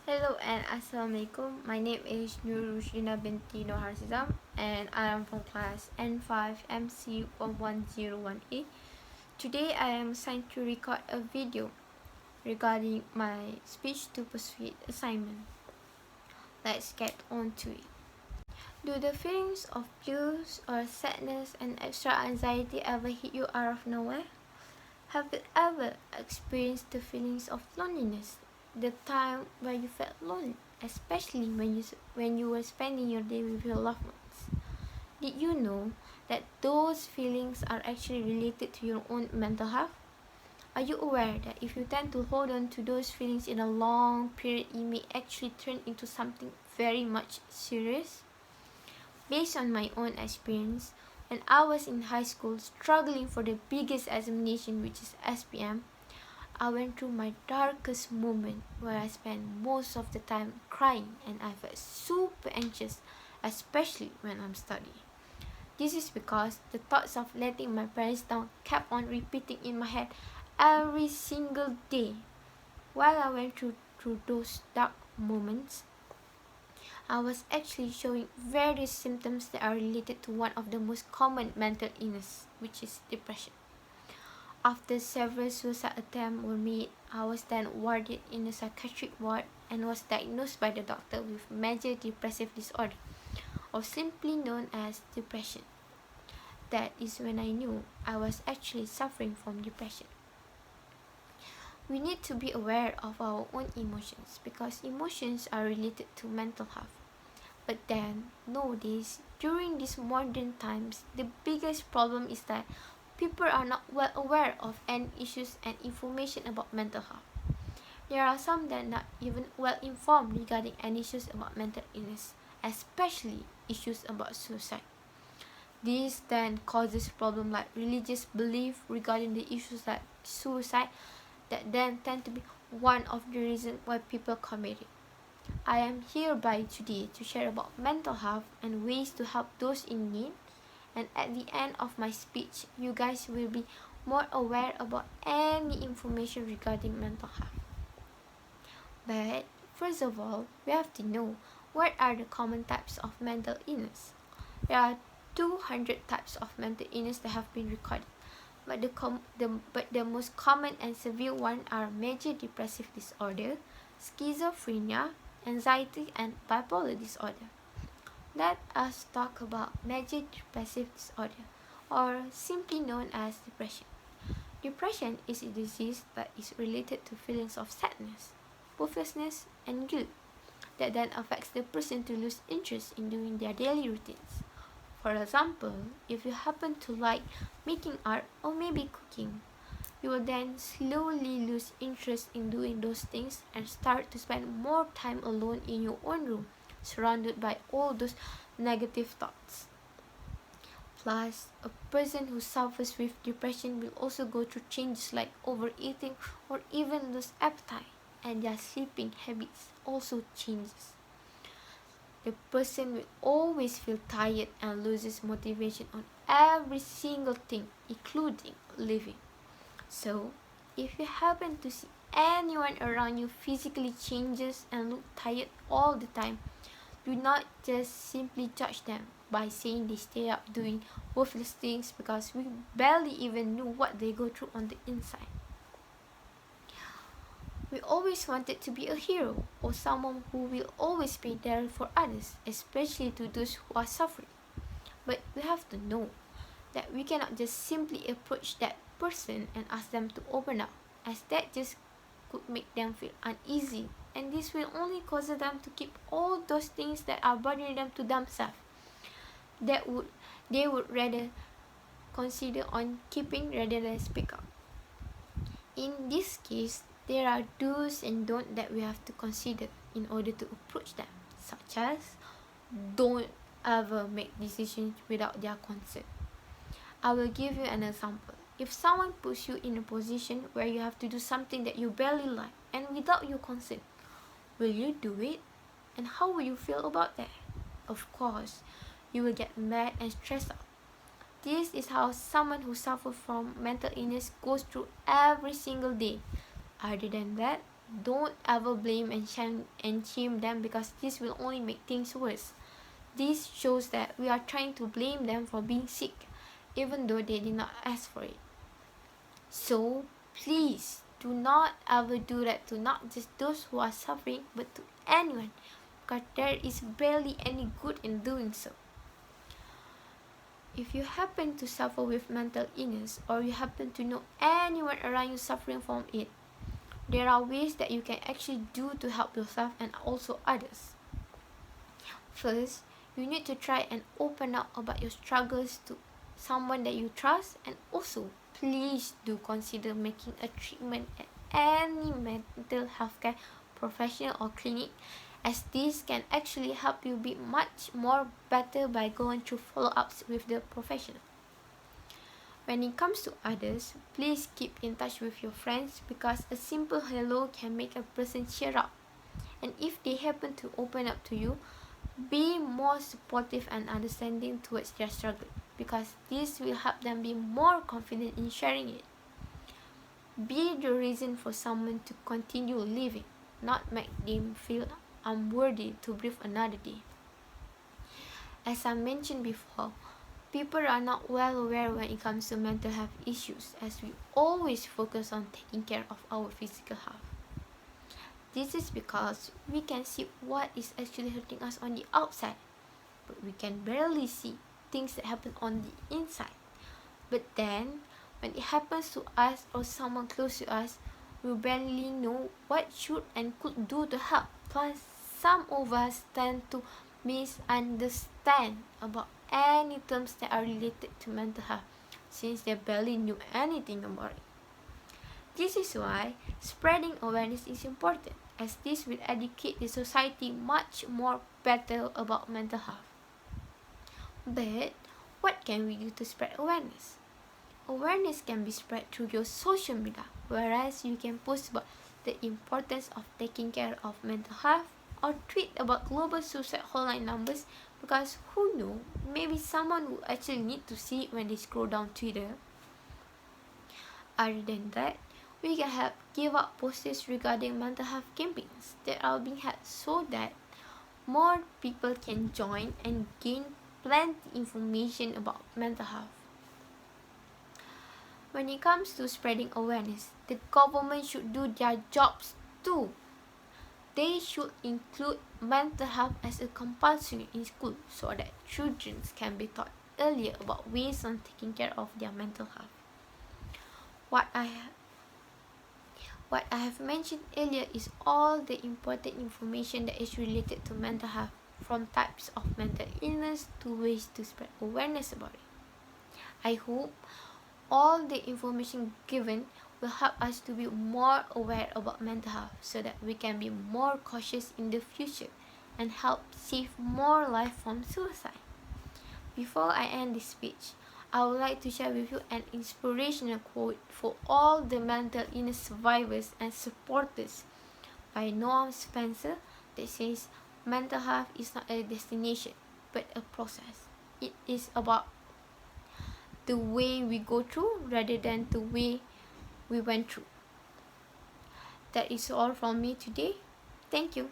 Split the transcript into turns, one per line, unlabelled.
Hello and Assalamualaikum. My name is Nur Rushina binti Nohar Sizam and I am from class N5 MC11018. Today I am assigned to record a video regarding my speech to persuade assignment. Let's get on to it. Do the feelings of blues or sadness and extra anxiety ever hit you out of nowhere? Have you ever experienced the feelings of loneliness? The time where you felt lonely, especially when you were spending your day with your loved ones. Did you know that those feelings are actually related to your own mental health? Are you aware that if you tend to hold on to those feelings in a long period, it may actually turn into something very much serious? Based on my own experience, when I was in high school struggling for the biggest examination, which is SPM, I went through my darkest moment where I spent most of the time crying and I felt super anxious, especially when I'm studying. This is because the thoughts of letting my parents down kept on repeating in my head every single day. While I went through those dark moments, I was actually showing various symptoms that are related to one of the most common mental illness, which is depression. After several suicide attempts were made, I was then warded in a psychiatric ward and was diagnosed by the doctor with major depressive disorder, or simply known as depression. That is when I knew I was actually suffering from depression. We need to be aware of our own emotions because emotions are related to mental health. But then, nowadays, during these modern times, the biggest problem is that people are not well aware of any issues and information about mental health. There are some that are not even well informed regarding any issues about mental illness, especially issues about suicide. This then causes problems like religious belief regarding the issues like suicide that then tend to be one of the reasons why people commit it. I am hereby today to share about mental health and ways to help those in need, and at the end of my speech, you guys will be more aware about any information regarding mental health. But first of all, we have to know what are the common types of mental illness. There are 200 types of mental illness that have been recorded, but the most common and severe ones are major depressive disorder, schizophrenia, anxiety, and bipolar disorder. Let us talk about major depressive disorder, or simply known as depression. Depression is a disease that is related to feelings of sadness, hopelessness, and guilt that then affects the person to lose interest in doing their daily routines. For example, if you happen to like making art or maybe cooking, you will then slowly lose interest in doing those things and start to spend more time alone in your own room, surrounded by all those negative thoughts. Plus, a person who suffers with depression will also go through changes like overeating or even lose appetite, and their sleeping habits also changes. The person will always feel tired and loses motivation on every single thing, including living. So, if you happen to see anyone around you physically changes and look tired all the time, do not just simply judge them by saying they stay up doing worthless things because we barely even know what they go through on the inside. We always wanted to be a hero or someone who will always be there for others, especially to those who are suffering. But we have to know that we cannot just simply approach that person and ask them to open up, as that just could make them feel uneasy, and this will only cause them to keep all those things that are bothering them to themselves. That would they would rather consider on keeping rather than speak up. In this case, there are do's and don'ts that we have to consider in order to approach them, such as don't ever make decisions without their consent. I will give you an example. If someone puts you in a position where you have to do something that you barely like and without your consent, will you do it? And how will you feel about that? Of course, you will get mad and stressed out. This is how someone who suffers from mental illness goes through every single day. Other than that, don't ever blame and shame them, because this will only make things worse. This shows that we are trying to blame them for being sick, even though they did not ask for it. So please do not ever do that to not just those who are suffering, but to anyone, because there is barely any good in doing so. If you happen to suffer with mental illness, or you happen to know anyone around you suffering from it, there are ways that you can actually do to help yourself and also others. First, you need to try and open up about your struggles to someone that you trust, and also please do consider making a treatment at any mental health care professional or clinic, as this can actually help you be much more better by going through follow-ups with the professional. When it comes to others, please keep in touch with your friends, because a simple hello can make a person cheer up. And if they happen to open up to you, be more supportive and understanding towards their struggle, because this will help them be more confident in sharing it. Be the reason for someone to continue living, not make them feel unworthy to breathe another day. As I mentioned before, people are not well aware when it comes to mental health issues, as we always focus on taking care of our physical health. This is because we can see what is actually hurting us on the outside, but we can barely see things that happen on the inside. But then, when it happens to us or someone close to us, we barely know what should and could do to help. Plus, some of us tend to misunderstand about any terms that are related to mental health, since they barely knew anything about it. This is why spreading awareness is important, as this will educate the society much more better about mental health. But what can we do to spread awareness? Awareness can be spread through your social media, whereas you can post about the importance of taking care of mental health, or tweet about global suicide hotline numbers, because who knows, maybe someone will actually need to see it when they scroll down Twitter. Other than that, we can help give out posters regarding mental health campaigns that are being held, so that more people can join and gain plenty information about mental health. When it comes to spreading awareness, the government should do their jobs too. They should include mental health as a compulsory in school, so that children can be taught earlier about ways on taking care of their mental health. What I have mentioned earlier is all the important information that is related to mental health, from types of mental illness to ways to spread awareness about it. I hope all the information given will help us to be more aware about mental health, so that we can be more cautious in the future and help save more lives from suicide. Before I end this speech, I would like to share with you an inspirational quote for all the mental illness survivors and supporters by Noam Spencer that says, "Mental health is not a destination, but a process. It is about the way we go through rather than the way we went through." That is all from me today. Thank you.